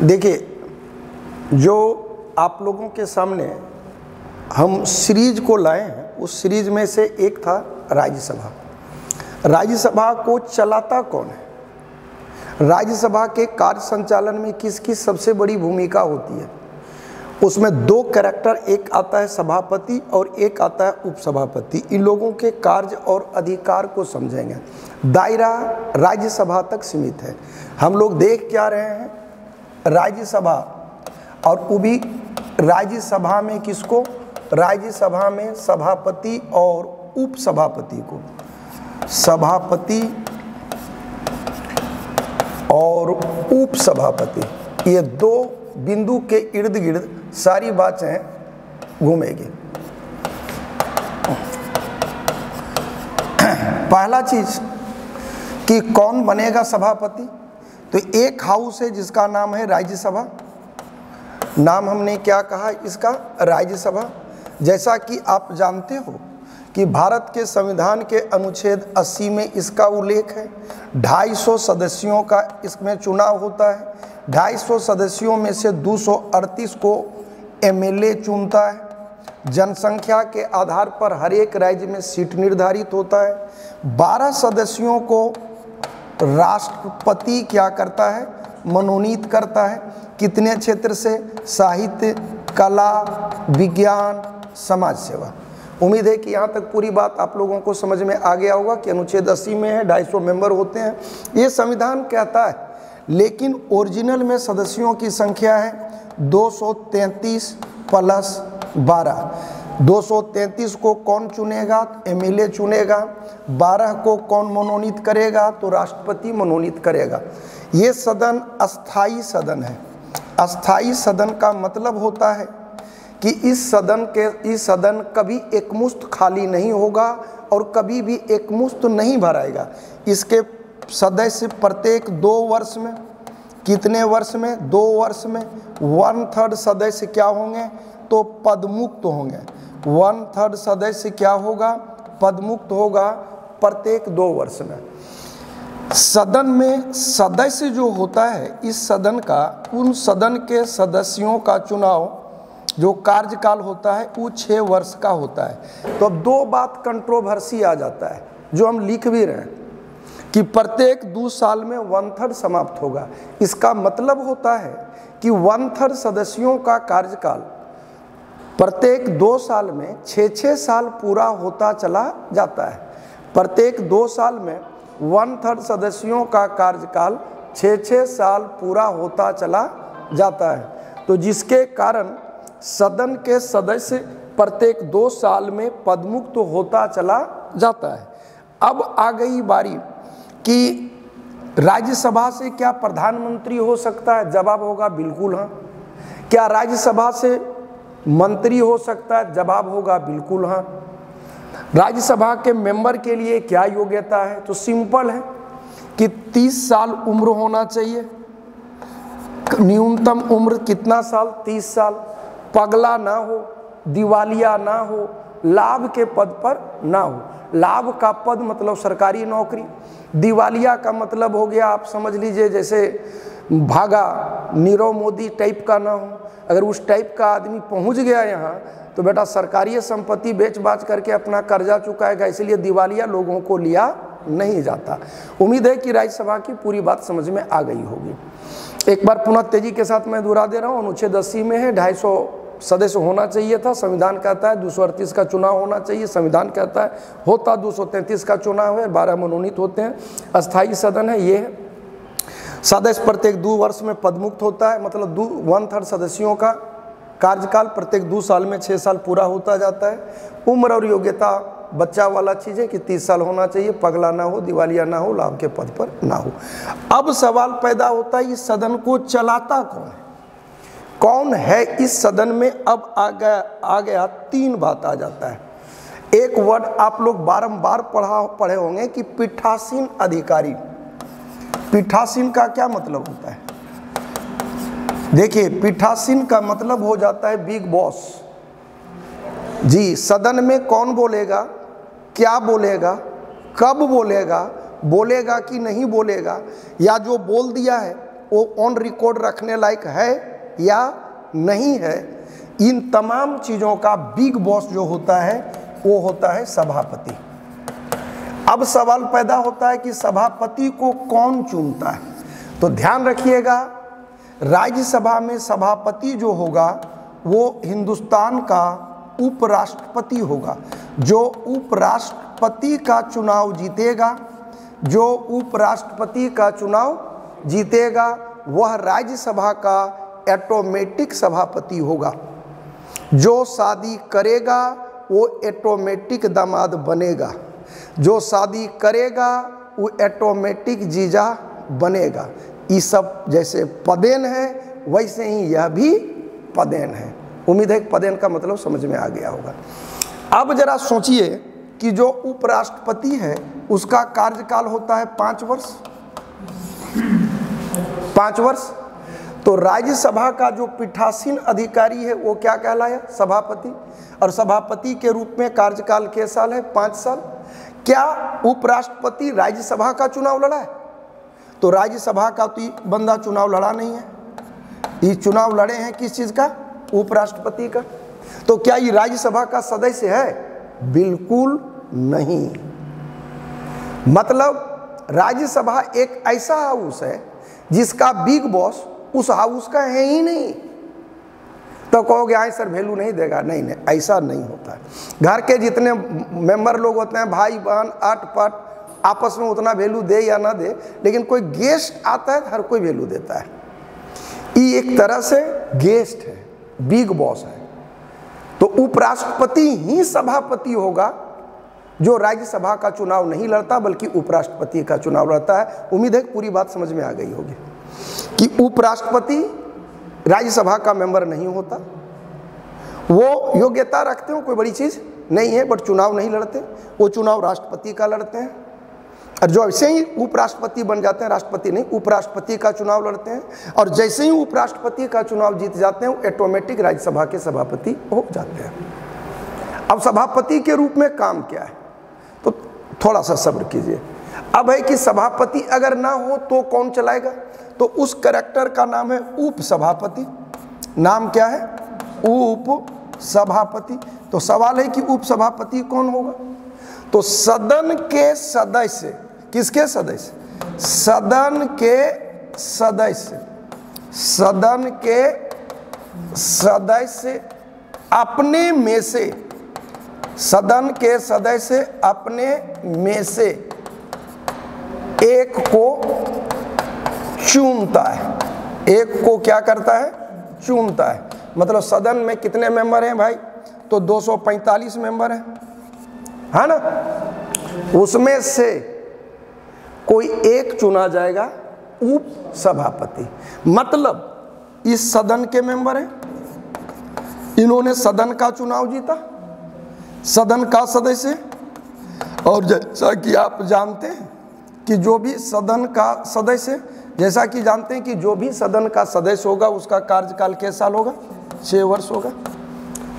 देखिए, जो आप लोगों के सामने हम सीरीज को लाए हैं, उस सीरीज में से एक था राज्यसभा। राज्यसभा को चलाता कौन है? राज्यसभा के कार्य संचालन में किसकी सबसे बड़ी भूमिका होती है? उसमें दो कैरेक्टर, एक आता है सभापति और एक आता है उपसभापति। इन लोगों के कार्य और अधिकार को समझेंगे। दायरा राज्यसभा तक सीमित है। हम लोग देख क्या रहे हैं? राज्यसभा, और वो भी राज्यसभा में किसको? राज्यसभा में सभापति और उपसभापति को। सभापति और उपसभापति, ये दो बिंदु के इर्द गिर्द सारी बातें घूमेगी। पहला चीज कि कौन बनेगा सभापति, तो एक हाउस है जिसका नाम है राज्यसभा। नाम हमने क्या कहा इसका? राज्यसभा। जैसा कि आप जानते हो कि भारत के संविधान के अनुच्छेद 80 में इसका उल्लेख है। 250 सदस्यों का इसमें चुनाव होता है। 250 सदस्यों में से 238 को एमएलए चुनता है। जनसंख्या के आधार पर हर एक राज्य में सीट निर्धारित होता है। 12 सदस्यों को राष्ट्रपति क्या करता है? मनोनीत करता है। कितने क्षेत्र से? साहित्य, कला, विज्ञान, समाज सेवा। उम्मीद है कि यहाँ तक पूरी बात आप लोगों को समझ में आ गया होगा कि अनुच्छेद 80 में है 250 मेंबर होते हैं, ये संविधान कहता है। लेकिन ओरिजिनल में सदस्यों की संख्या है 233 प्लस 12। 233 को कौन चुनेगा? एमएलए चुनेगा। 12 को कौन मनोनीत करेगा? तो राष्ट्रपति मनोनीत करेगा। ये सदन अस्थाई सदन है। अस्थाई सदन का मतलब होता है कि इस सदन कभी एकमुश्त खाली नहीं होगा और कभी भी एकमुश्त नहीं भराएगा। इसके सदस्य प्रत्येक 2 वर्ष में, कितने वर्ष में? 2 वर्ष में 1/3 सदस्य क्या होंगे? तो पदमुक्त होंगे। 1/3 सदस्य क्या होगा? पदमुक्त होगा प्रत्येक 2 वर्ष में। सदन में सदस्य जो होता है इस सदन का, उन सदन के सदस्यों का चुनाव जो कार्यकाल होता है वो 6 वर्ष का होता है। तो अब 2 बात कंट्रोवर्सी आ जाता है जो हम लिख भी रहे हैं कि प्रत्येक 2 साल में 1/3 समाप्त होगा। इसका मतलब होता है कि 1/3 सदस्यों का कार्यकाल प्रत्येक 2 साल में 6-6 साल पूरा होता चला जाता है। प्रत्येक 2 साल में 1/3 सदस्यों का कार्यकाल 6-6 साल पूरा होता चला जाता है। तो जिसके कारण सदन के सदस्य प्रत्येक 2 साल में पदमुक्त होता चला जाता है। अब आ गई बारी कि राज्यसभा से क्या प्रधानमंत्री हो सकता है? जवाब होगा बिल्कुल हाँ। क्या राज्यसभा से मंत्री हो सकता है? जवाब होगा बिल्कुल हाँ। राज्यसभा के मेंबर के लिए क्या योग्यता है? तो सिंपल है कि 30 साल उम्र होना चाहिए। न्यूनतम उम्र कितना साल? 30 साल। पगला ना हो, दिवालिया ना हो, लाभ के पद पर ना हो। लाभ का पद मतलब सरकारी नौकरी। दिवालिया का मतलब हो गया, आप समझ लीजिए जैसे भागा नीरव मोदी टाइप का ना हो। अगर उस टाइप का आदमी पहुंच गया यहाँ तो बेटा सरकारी संपत्ति बेच बाच करके अपना कर्जा चुकाएगा, इसलिए दिवालिया लोगों को लिया नहीं जाता। उम्मीद है कि राज्यसभा की पूरी बात समझ में आ गई होगी। एक बार पुनः तेजी के साथ मैं दोहरा दे रहा हूँ। अनुच्छेद 80 में है 250 सदस्य होना चाहिए था। संविधान कहता है 238 का चुनाव होना चाहिए। संविधान कहता है होता 233 का चुनाव है। 12 मनोनीत होते हैं। अस्थाई सदन है। ये है सदस्य प्रत्येक 2 वर्ष में पदमुक्त होता है, मतलब 1/3 सदस्यों का कार्यकाल प्रत्येक 2 साल में 6 साल पूरा होता जाता है। उम्र और योग्यता बच्चा वाला चीज़ है कि 30 साल होना चाहिए। पगला ना हो, दिवालिया ना हो, लाभ के पद पर ना हो। अब सवाल पैदा होता है इस सदन को चलाता कौन है? कौन है इस सदन में? अब आ गया 3 बात आ जाता है। एक वर्ड आप लोग बारंबार पढ़े होंगे कि पीठासीन अधिकारी। पीठासीन का क्या मतलब होता है? देखिए, पीठासीन का मतलब हो जाता है बिग बॉस जी। सदन में कौन बोलेगा, क्या बोलेगा, कब बोलेगा, बोलेगा कि नहीं बोलेगा, या जो बोल दिया है वो ऑन रिकॉर्ड रखने लायक है या नहीं है, इन तमाम चीज़ों का बिग बॉस जो होता है वो होता है सभापति। अब सवाल पैदा होता है कि सभापति को कौन चुनता है? तो ध्यान रखिएगा, राज्यसभा में सभापति जो होगा वो हिंदुस्तान का उपराष्ट्रपति होगा। जो उपराष्ट्रपति का चुनाव जीतेगा, जो उपराष्ट्रपति का चुनाव जीतेगा वह राज्यसभा का ऑटोमेटिक सभापति होगा। जो शादी करेगा वो ऑटोमेटिक दामाद बनेगा, जो शादी करेगा वो ऑटोमेटिक जीजा बनेगा। ये सब जैसे पदेन है वैसे ही यह भी पदेन है। उम्मीद है कि पदेन का मतलब समझ में आ गया होगा। अब जरा सोचिए कि जो उपराष्ट्रपति है उसका कार्यकाल होता है 5 वर्ष, 5 वर्ष। तो राज्यसभा का जो पीठासीन अधिकारी है वो क्या कहलाया? सभापति। और सभापति के रूप में कार्यकाल के साल है 5 साल। क्या उपराष्ट्रपति राज्यसभा का चुनाव लड़ा है? तो राज्यसभा का तो बंदा चुनाव लड़ा नहीं है। ये चुनाव लड़े हैं किस चीज़ का? उपराष्ट्रपति का। तो क्या ये राज्यसभा का सदस्य है? बिल्कुल नहीं। मतलब राज्यसभा एक ऐसा हाउस है जिसका बिग बॉस उस हाउस का है ही नहीं। तो कहोगे आए सर वैल्यू नहीं देगा, नहीं नहीं, ऐसा नहीं होता है। घर के जितने मेंबर लोग होते हैं, भाई बहन अट पट, आपस में उतना वैल्यू दे या ना दे, लेकिन कोई गेस्ट आता है तो हर कोई वैल्यू देता है। ये एक तरह से गेस्ट है, बिग बॉस है। तो उपराष्ट्रपति ही सभापति होगा जो राज्यसभा का चुनाव नहीं लड़ता बल्कि उपराष्ट्रपति का चुनाव लड़ता है। उम्मीद है कि पूरी बात समझ में आ गई होगी कि उपराष्ट्रपति राज्यसभा का मेंबर नहीं होता। वो योग्यता रखते हो, कोई बड़ी चीज़ नहीं है, बट चुनाव नहीं लड़ते। वो चुनाव राष्ट्रपति का लड़ते हैं। और जो ऐसे ही उपराष्ट्रपति बन जाते हैं, राष्ट्रपति नहीं, उपराष्ट्रपति का चुनाव लड़ते हैं। और जैसे ही उपराष्ट्रपति का चुनाव जीत जाते हैं वो ऑटोमेटिक राज्यसभा के सभापति हो जाते हैं। अब सभापति के रूप में काम क्या है? तो थोड़ा सा सब्र कीजिए। अब है कि सभापति अगर ना हो तो कौन चलाएगा? तो उस कैरेक्टर का नाम है उप सभापति। नाम क्या है? उप सभापति। तो सवाल है कि उप सभापति कौन होगा? तो सदन के सदस्य, किसके सदस्य? सदन के सदस्य, सदन के सदस्य अपने में से, सदन के सदस्य अपने में से एक को चुनता है। एक को क्या करता है? चुनता है। मतलब सदन में कितने मेंबर हैं भाई? तो 245 मेंबर हैं, है ना? उसमें से कोई एक चुना जाएगा उप सभापति। मतलब इस सदन के मेंबर हैं, इन्होंने सदन का चुनाव जीता, सदन का सदस्य। और जैसा कि आप जानते हैं कि जो भी सदन का सदस्य, जैसा कि जानते हैं कि जो भी सदन का सदस्य होगा उसका कार्यकाल कितने साल होगा? 6 वर्ष होगा।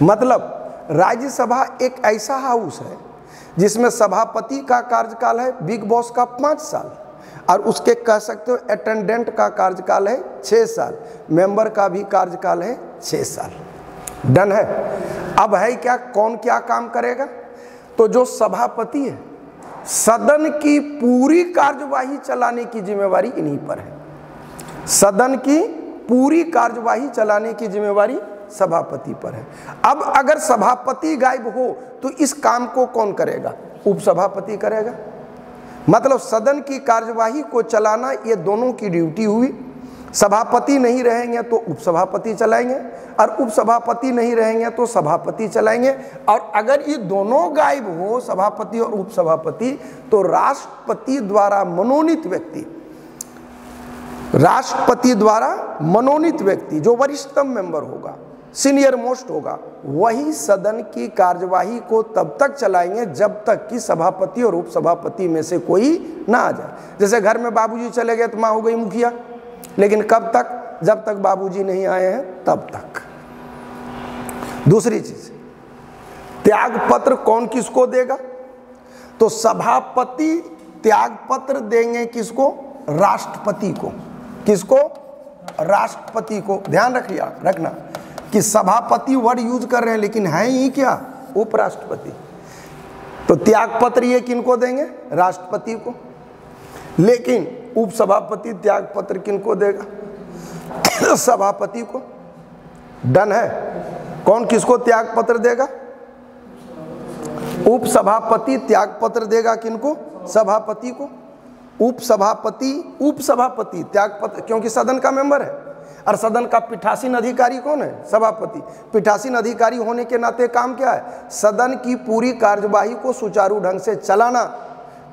मतलब राज्यसभा एक ऐसा हाउस है जिसमें सभापति का कार्यकाल है बिग बॉस का 5 साल, और उसके कह सकते हो अटेंडेंट का कार्यकाल है 6 साल, मेंबर का भी कार्यकाल है 6 साल। डन है। अब है क्या, कौन क्या काम करेगा? तो जो सभापति है, सदन की पूरी कार्यवाही चलाने की जिम्मेवारी इन्हीं पर है। सदन की पूरी कार्यवाही चलाने की जिम्मेवारी सभापति पर है। अब अगर सभापति गायब हो तो इस काम को कौन करेगा? उपसभापति करेगा। मतलब सदन की कार्यवाही को चलाना ये दोनों की ड्यूटी हुई। सभापति नहीं रहेंगे तो उपसभापति चलाएंगे, और उपसभापति नहीं रहेंगे तो सभापति चलाएंगे। और अगर ये दोनों गायब हो, सभापति और उपसभापति, तो राष्ट्रपति द्वारा मनोनीत व्यक्ति, राष्ट्रपति द्वारा मनोनीत व्यक्ति जो वरिष्ठतम मेंबर होगा, सीनियर मोस्ट होगा, वही सदन की कार्यवाही को तब तक चलाएंगे जब तक कि सभापति और उपसभापति में से कोई ना आ जाए। जैसे घर में बाबूजी चले गए तो माँ हो गई मुखिया, लेकिन कब तक? जब तक बाबूजी नहीं आए हैं तब तक। दूसरी चीज, त्याग पत्र कौन किसको देगा? तो सभापति त्याग पत्र देंगे किसको? राष्ट्रपति को। किसको? राष्ट्रपति को। ध्यान रखना कि सभापति वर्ड यूज कर रहे हैं लेकिन है ही क्या? उपराष्ट्रपति। तो त्यागपत्र ये किनको देंगे? राष्ट्रपति को। लेकिन उपसभापति त्यागपत्र किनको देगा? सभापति को। डन है। कौन किसको त्यागपत्र देगा? उपसभापति त्यागपत्र देगा किनको? सभापति को। उपसभापति त्यागपत्र, क्योंकि सदन का मेंबर है और सदन का पीठासीन अधिकारी कौन है? सभापति। पीठासीन अधिकारी होने के नाते काम क्या है? सदन की पूरी कार्यवाही को सुचारू ढंग से चलाना।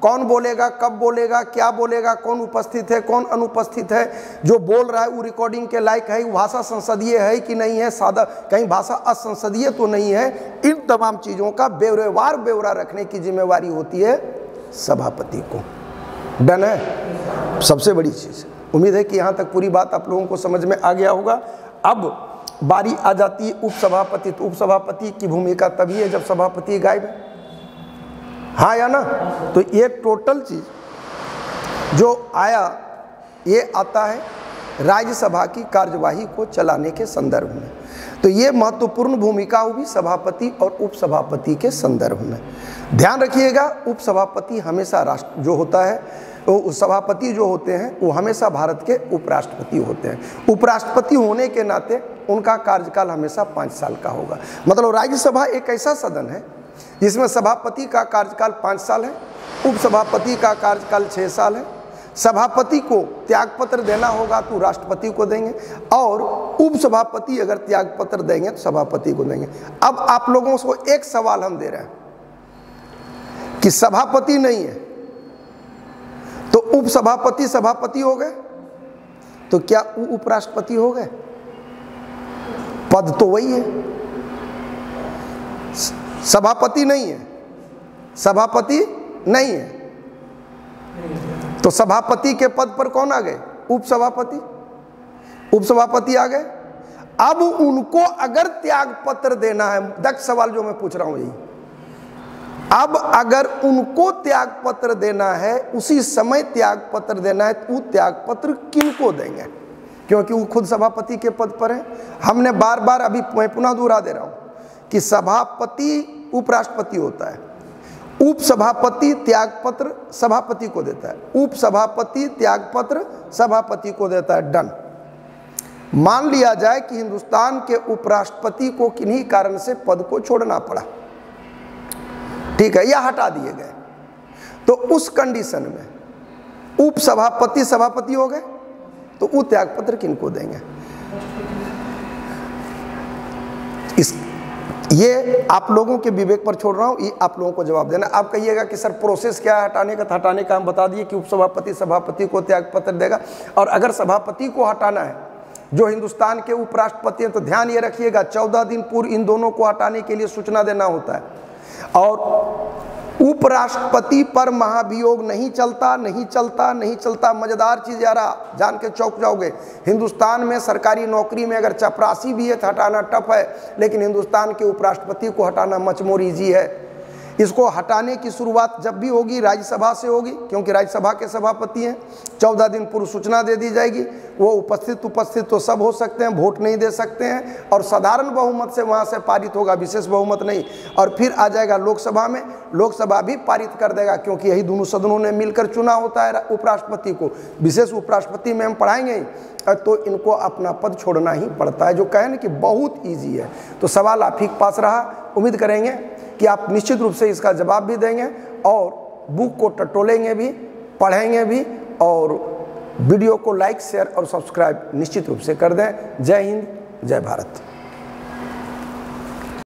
कौन बोलेगा, कब बोलेगा, क्या बोलेगा, कौन उपस्थित है, कौन अनुपस्थित है, जो बोल रहा है वो रिकॉर्डिंग के लायक है, भाषा संसदीय है कि नहीं है, सादा कहीं भाषा असंसदीय तो नहीं है। इन तमाम चीज़ों का बेवरेवार ब्यौरा रखने की जिम्मेवारी होती है सभापति को। डन है। सबसे बड़ी चीज़। उम्मीद है कि यहाँ तक पूरी बात आप लोगों को समझ में आ गया होगा। अब बारी आ जाती है उपसभापति। तो उपसभापति की भूमिका तभी है जब सभापति गायब है, हाँ या ना? तो ये टोटल चीज जो आया ये आता है राज्यसभा की कार्यवाही को चलाने के संदर्भ में। तो ये महत्वपूर्ण भूमिका होगी सभापति और उपसभापति के संदर्भ में। ध्यान रखिएगा, उपसभापति हमेशा राष्ट्र जो होता है, तो सभापति जो होते हैं वो हमेशा भारत के उपराष्ट्रपति होते हैं। उपराष्ट्रपति होने के नाते उनका कार्यकाल हमेशा 5 साल का होगा। मतलब राज्यसभा एक ऐसा सदन है जिसमें सभापति का कार्यकाल 5 साल है, उपसभापति का कार्यकाल 6 साल है। सभापति को त्यागपत्र देना होगा तो राष्ट्रपति को देंगे, और उपसभापति अगर त्यागपत्र देंगे तो सभापति को देंगे। अब आप लोगों को एक सवाल हम दे रहे हैं कि सभापति नहीं है तो उपसभापति सभापति हो गए, तो क्या उपराष्ट्रपति हो गए? पद तो वही है। सभापति नहीं है, सभापति नहीं है, तो सभापति के पद पर कौन आ गए? उपसभापति। उपसभापति आ गए। अब उनको अगर त्यागपत्र देना है, दक्ष सवाल जो मैं पूछ रहा हूं यही, अब अगर उनको त्यागपत्र देना है, उसी समय त्यागपत्र देना है, तो त्यागपत्र किनको देंगे? क्योंकि वो खुद सभापति के पद पर है। हमने बार बार, अभी मैं पुनः दोहरा दे रहा हूं कि सभापति उपराष्ट्रपति होता है, उपसभापति त्यागपत्र सभापति को देता है, उपसभापति त्यागपत्र सभापति को देता है। डन। मान लिया जाए कि हिंदुस्तान के उपराष्ट्रपति को किन्हीं कारण से पद को छोड़ना पड़ा, ठीक है, या हटा दिए गए, तो उस कंडीशन में उपसभापति सभापति हो गए, तो वो त्यागपत्र किनको देंगे? ये आप लोगों के विवेक पर छोड़ रहा हूं, ये आप लोगों को जवाब देना। आप कहिएगा कि सर प्रोसेस क्या है हटाने का? हटाने का हम बता दिए कि उपसभापति सभापति को त्यागपत्र देगा, और अगर सभापति को हटाना है जो हिंदुस्तान के उपराष्ट्रपति हैं, तो ध्यान ये रखिएगा 14 दिन पूर्व इन दोनों को हटाने के लिए सूचना देना होता है। और उपराष्ट्रपति पर महाभियोग नहीं चलता, नहीं चलता, नहीं चलता। मजेदार चीज यार, जान के चौंक जाओगे, हिंदुस्तान में सरकारी नौकरी में अगर चपरासी भी है तो हटाना टफ है, लेकिन हिंदुस्तान के उपराष्ट्रपति को हटाना मच मोर ईजी है। इसको हटाने की शुरुआत जब भी होगी राज्यसभा से होगी, क्योंकि राज्यसभा के सभापति हैं। 14 दिन पूर्व सूचना दे दी जाएगी, वो उपस्थित तो सब हो सकते हैं, वोट नहीं दे सकते हैं, और साधारण बहुमत से वहाँ से पारित होगा, विशेष बहुमत नहीं। और फिर आ जाएगा लोकसभा में, लोकसभा भी पारित कर देगा, क्योंकि यही दोनों सदनों ने मिलकर चुना होता है उपराष्ट्रपति को। विशेष उपराष्ट्रपति में हम पढ़ाएंगे, तो इनको अपना पद छोड़ना ही पड़ता है, जो कहें ना कि बहुत ईजी है। तो सवाल आप ही के पास रहा, उम्मीद करेंगे कि आप निश्चित रूप से इसका जवाब भी देंगे और बुक को टटोलेंगे भी, पढ़ेंगे भी, और वीडियो को लाइक शेयर और सब्सक्राइब निश्चित रूप से कर दें। जय हिंद, जय भारत।